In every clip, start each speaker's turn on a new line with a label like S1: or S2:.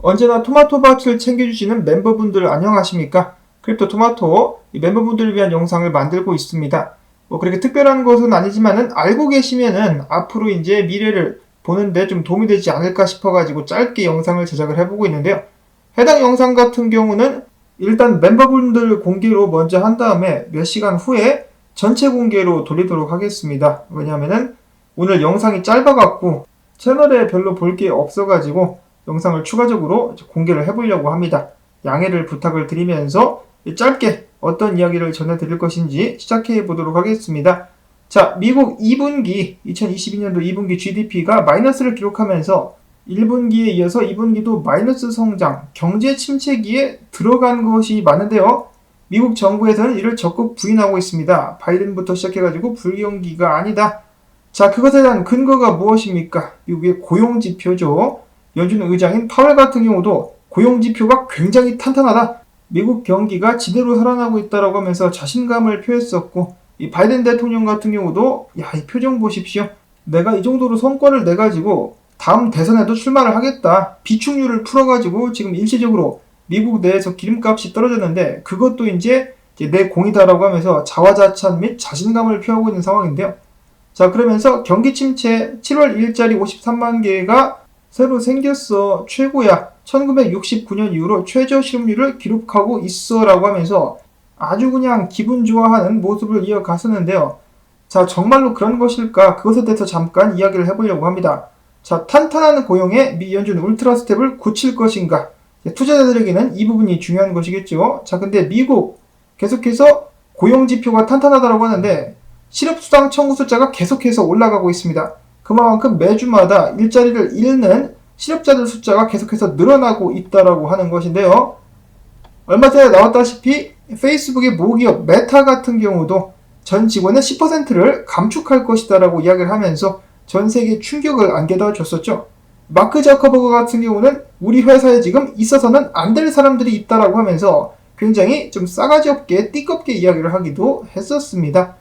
S1: 언제나 토마토밭을 챙겨주시는 멤버분들 안녕하십니까? 크립토 토마토 이 멤버분들을 위한 영상을 만들고 있습니다. 그렇게 특별한 것은 아니지만은 알고 계시면은 앞으로 이제 미래를 보는데 좀 도움이 되지 않을까 싶어가지고 짧게 영상을 제작을 해보고 있는데요. 해당 영상 같은 경우는 일단 멤버분들 공개로 먼저 한 다음에 몇 시간 후에 전체 공개로 돌리도록 하겠습니다. 왜냐면은 오늘 영상이 짧아갖고 채널에 별로 볼 게 없어가지고 영상을 추가적으로 공개를 해보려고 합니다. 양해를 부탁을 드리면서 짧게 어떤 이야기를 전해드릴 것인지 시작해 보도록 하겠습니다. 자, 미국 2분기, 2022년도 2분기 GDP가 마이너스를 기록하면서 1분기에 이어서 2분기도 마이너스 성장, 경제 침체기에 들어간 것이 많은데요. 미국 정부에서는 이를 적극 부인하고 있습니다. 바이든부터 시작해가지고 불경기가 아니다. 자, 그것에 대한 근거가 무엇입니까? 미국의 고용지표죠. 연준 의장인 파웰 같은 경우도 고용지표가 굉장히 탄탄하다. 미국 경기가 지대로 살아나고 있다라고 하면서 자신감을 표했었고, 이 바이든 대통령 같은 경우도 이 표정 보십시오. 내가 이 정도로 성과를 내가지고 다음 대선에도 출마를 하겠다. 비축률을 풀어가지고 지금 일시적으로 미국 내에서 기름값이 떨어졌는데 그것도 이제 내 공이다라고 하면서 자화자찬 및 자신감을 표하고 있는 상황인데요. 자, 그러면서 경기 침체 7월 1일짜리 53만 개가 새로 생겼어. 최고야. 1969년 이후로 최저 실업률을 기록하고 있어 라고 하면서 아주 그냥 기분 좋아하는 모습을 이어갔었는데요. 자, 정말로 그런 것일까? 그것에 대해서 잠깐 이야기를 해보려고 합니다. 자, 탄탄한 고용에 미 연준 울트라 스텝을 굳힐 것인가? 투자자들에게는 이 부분이 중요한 것이겠죠. 자, 근데 미국 계속해서 고용지표가 탄탄하다고 하는데 실업수당 청구 숫자가 계속해서 올라가고 있습니다. 그만큼 매주마다 일자리를 잃는 실업자들 숫자가 계속해서 늘어나고 있다라고 하는 것인데요. 얼마 전에 나왔다시피 페이스북의 모기업 메타 같은 경우도 전 직원의 10%를 감축할 것이다라고 이야기를 하면서 전 세계에 충격을 안겨다 줬었죠. 마크 자커버그 같은 경우는 우리 회사에 지금 있어서는 안 될 사람들이 있다라고 하면서 굉장히 좀 싸가지 없게 띠껍게 이야기를 하기도 했었습니다.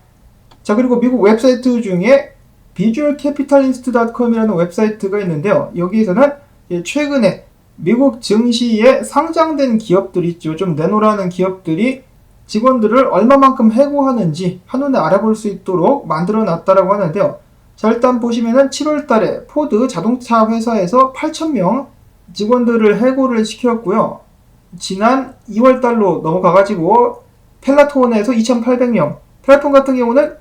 S1: 자, 그리고 미국 웹사이트 중에 visualcapitalist.com이라는 웹사이트가 있는데요. 여기에서는 최근에 미국 증시에 상장된 기업들 있죠. 좀 내놓으라는 기업들이 직원들을 얼마만큼 해고하는지 한눈에 알아볼 수 있도록 만들어 놨다라고 하는데요. 자, 일단 보시면은 7월 달에 포드 자동차 회사에서 8,000명 직원들을 해고를 시켰고요. 지난 2월 달로 넘어가가지고 펠라톤에서 2,800명, 텔레폰 같은 경우는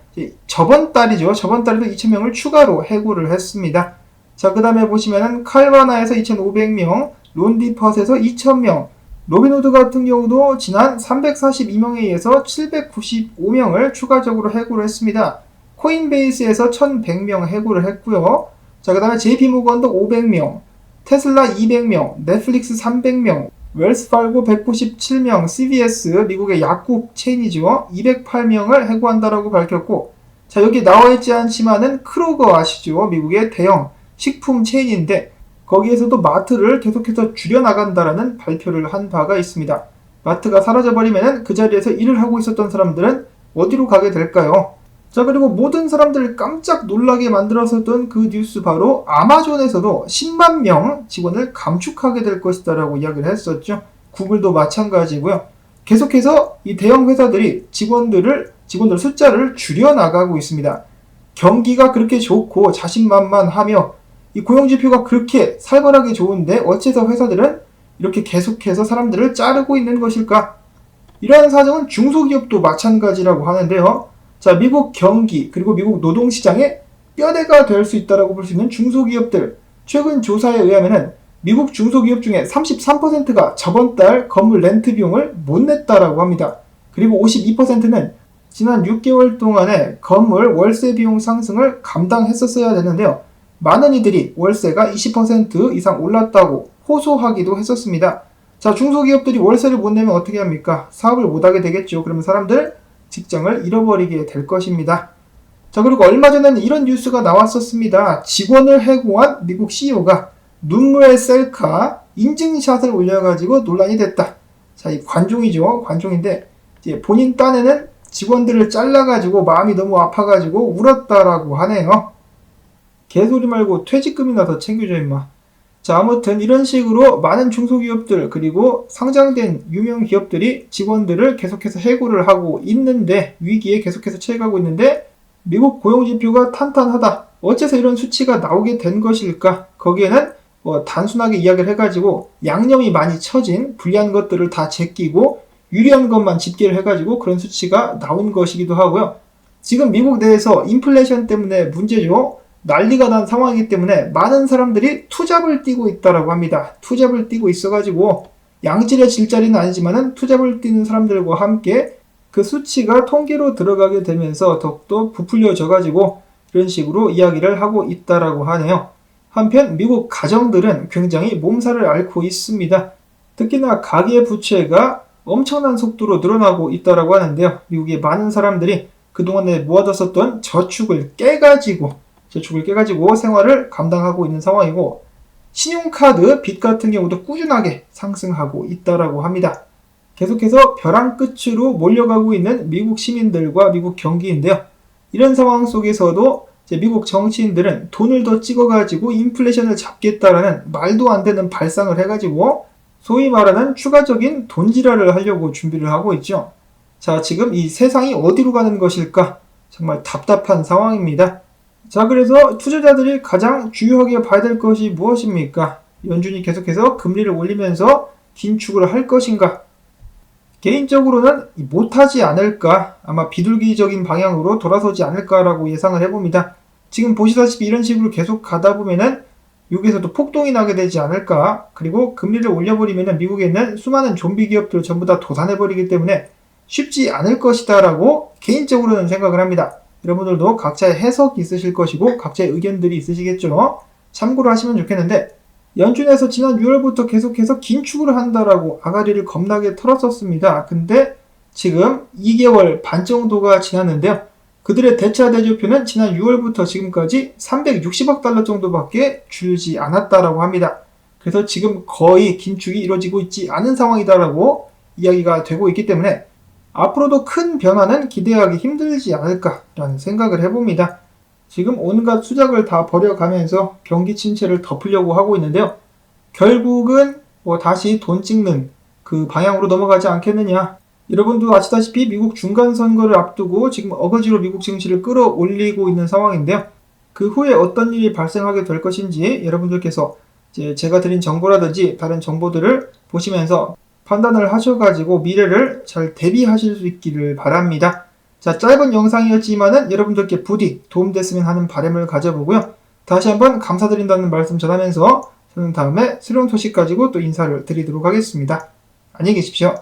S1: 저번 달이죠. 저번 달에도 2,000명을 추가로 해고를 했습니다. 자, 그 다음에 보시면은 칼바나에서 2,500명, 론디팟에서 2,000명, 로빈후드 같은 경우도 지난 342명에 의해서 795명을 추가적으로 해고를 했습니다. 코인베이스에서 1,100명 해고를 했고요. 자, 그 다음에 JP모건도 500명, 테슬라 200명, 넷플릭스 300명, 웰스파르고 197명, CVS 미국의 약국 체인이죠. 208명을 해고한다라고 밝혔고, 자, 여기 나와있지 않지만은 크로거 아시죠? 미국의 대형 식품 체인인데 거기에서도 마트를 계속해서 줄여나간다라는 발표를 한 바가 있습니다. 마트가 사라져버리면 그 자리에서 일을 하고 있었던 사람들은 어디로 가게 될까요? 자, 그리고 모든 사람들을 깜짝 놀라게 만들었었던 그 뉴스 바로 아마존에서도 10만 명 직원을 감축하게 될 것이다 라고 이야기를 했었죠. 구글도 마찬가지고요. 계속해서 이 대형 회사들이 직원들 숫자를 줄여나가고 있습니다. 경기가 그렇게 좋고 자신만만하며 이 고용지표가 그렇게 살벌하게 좋은데 어째서 회사들은 이렇게 계속해서 사람들을 자르고 있는 것일까? 이러한 사정은 중소기업도 마찬가지라고 하는데요. 자, 미국 경기 그리고 미국 노동시장의 뼈대가 될 수 있다고 볼 수 있는 중소기업들, 최근 조사에 의하면 미국 중소기업 중에 33%가 저번 달 건물 렌트 비용을 못 냈다라고 합니다. 그리고 52%는 지난 6개월 동안에 건물 월세 비용 상승을 감당했었어야 되는데요. 많은 이들이 월세가 20% 이상 올랐다고 호소하기도 했었습니다. 자, 중소기업들이 월세를 못 내면 어떻게 합니까? 사업을 못하게 되겠죠. 그러면 사람들 직장을 잃어버리게 될 것입니다. 자, 그리고 얼마 전에는 이런 뉴스가 나왔었습니다. 직원을 해고한 미국 CEO가 눈물의 셀카 인증샷을 올려가지고 논란이 됐다. 자, 이 관종이죠. 관종인데 이제 본인 딴에는 직원들을 잘라가지고 마음이 너무 아파가지고 울었다라고 하네요. 개소리 말고 퇴직금이나 더 챙겨줘 임마. 자, 아무튼 이런 식으로 많은 중소기업들 그리고 상장된 유명 기업들이 직원들을 계속해서 해고를 하고 있는데, 위기에 계속해서 처해가고 있는데, 미국 고용지표가 탄탄하다. 어째서 이런 수치가 나오게 된 것일까? 거기에는 단순하게 이야기를 해가지고 양념이 많이 쳐진 불리한 것들을 다 제끼고 유리한 것만 집계를 해가지고 그런 수치가 나온 것이기도 하고요. 지금 미국 내에서 인플레이션 때문에 문제죠. 난리가 난 상황이기 때문에 많은 사람들이 투잡을 뛰고 있다라고 합니다. 투잡을 뛰고 있어가지고 양질의 질자리는 아니지만은 투잡을 뛰는 사람들과 함께 그 수치가 통계로 들어가게 되면서 더욱더 부풀려져가지고 이런 식으로 이야기를 하고 있다라고 하네요. 한편 미국 가정들은 굉장히 몸살을 앓고 있습니다. 특히나 가계부채가 엄청난 속도로 늘어나고 있다라고 하는데요. 미국의 많은 사람들이 그동안에 모아뒀었던 저축을 깨가지고 생활을 감당하고 있는 상황이고, 신용카드 빚 같은 경우도 꾸준하게 상승하고 있다라고 합니다. 계속해서 벼랑 끝으로 몰려가고 있는 미국 시민들과 미국 경기인데요. 이런 상황 속에서도 미국 정치인들은 돈을 더 찍어가지고 인플레이션을 잡겠다라는 말도 안 되는 발상을 해가지고 소위 말하는 추가적인 돈지랄을 하려고 준비를 하고 있죠. 자, 지금 이 세상이 어디로 가는 것일까? 정말 답답한 상황입니다. 자, 그래서 투자자들이 가장 주요하게 봐야 될 것이 무엇입니까? 연준이 계속해서 금리를 올리면서 긴축을 할 것인가? 개인적으로는 못하지 않을까, 아마 비둘기적인 방향으로 돌아서지 않을까라고 예상을 해봅니다. 지금 보시다시피 이런 식으로 계속 가다 보면은 여기서도 폭동이 나게 되지 않을까. 그리고 금리를 올려버리면은 미국에 있는 수많은 좀비 기업들 전부 다 도산해버리기 때문에 쉽지 않을 것이다 라고 개인적으로는 생각을 합니다. 여러분들도 각자의 해석이 있으실 것이고 각자의 의견들이 있으시겠죠. 참고를 하시면 좋겠는데, 연준에서 지난 6월부터 계속해서 긴축을 한다라고 아가리를 겁나게 털었었습니다. 근데 지금 2개월 반 정도가 지났는데요. 그들의 대차 대조표는 지난 6월부터 지금까지 360억 달러 정도밖에 줄지 않았다라고 합니다. 그래서 지금 거의 긴축이 이루어지고 있지 않은 상황이다라고 이야기가 되고 있기 때문에 앞으로도 큰 변화는 기대하기 힘들지 않을까라는 생각을 해봅니다. 지금 온갖 수작을 다 벌여가면서 경기 침체를 덮으려고 하고 있는데요. 결국은 다시 돈 찍는 그 방향으로 넘어가지 않겠느냐. 여러분도 아시다시피 미국 중간선거를 앞두고 지금 어거지로 미국 증시를 끌어올리고 있는 상황인데요. 그 후에 어떤 일이 발생하게 될 것인지 여러분들께서 제가 드린 정보라든지 다른 정보들을 보시면서 판단을 하셔가지고 미래를 잘 대비하실 수 있기를 바랍니다. 자, 짧은 영상이었지만은 여러분들께 부디 도움됐으면 하는 바람을 가져보고요. 다시 한번 감사드린다는 말씀 전하면서 저는 다음에 새로운 소식 가지고 또 인사를 드리도록 하겠습니다. 안녕히 계십시오.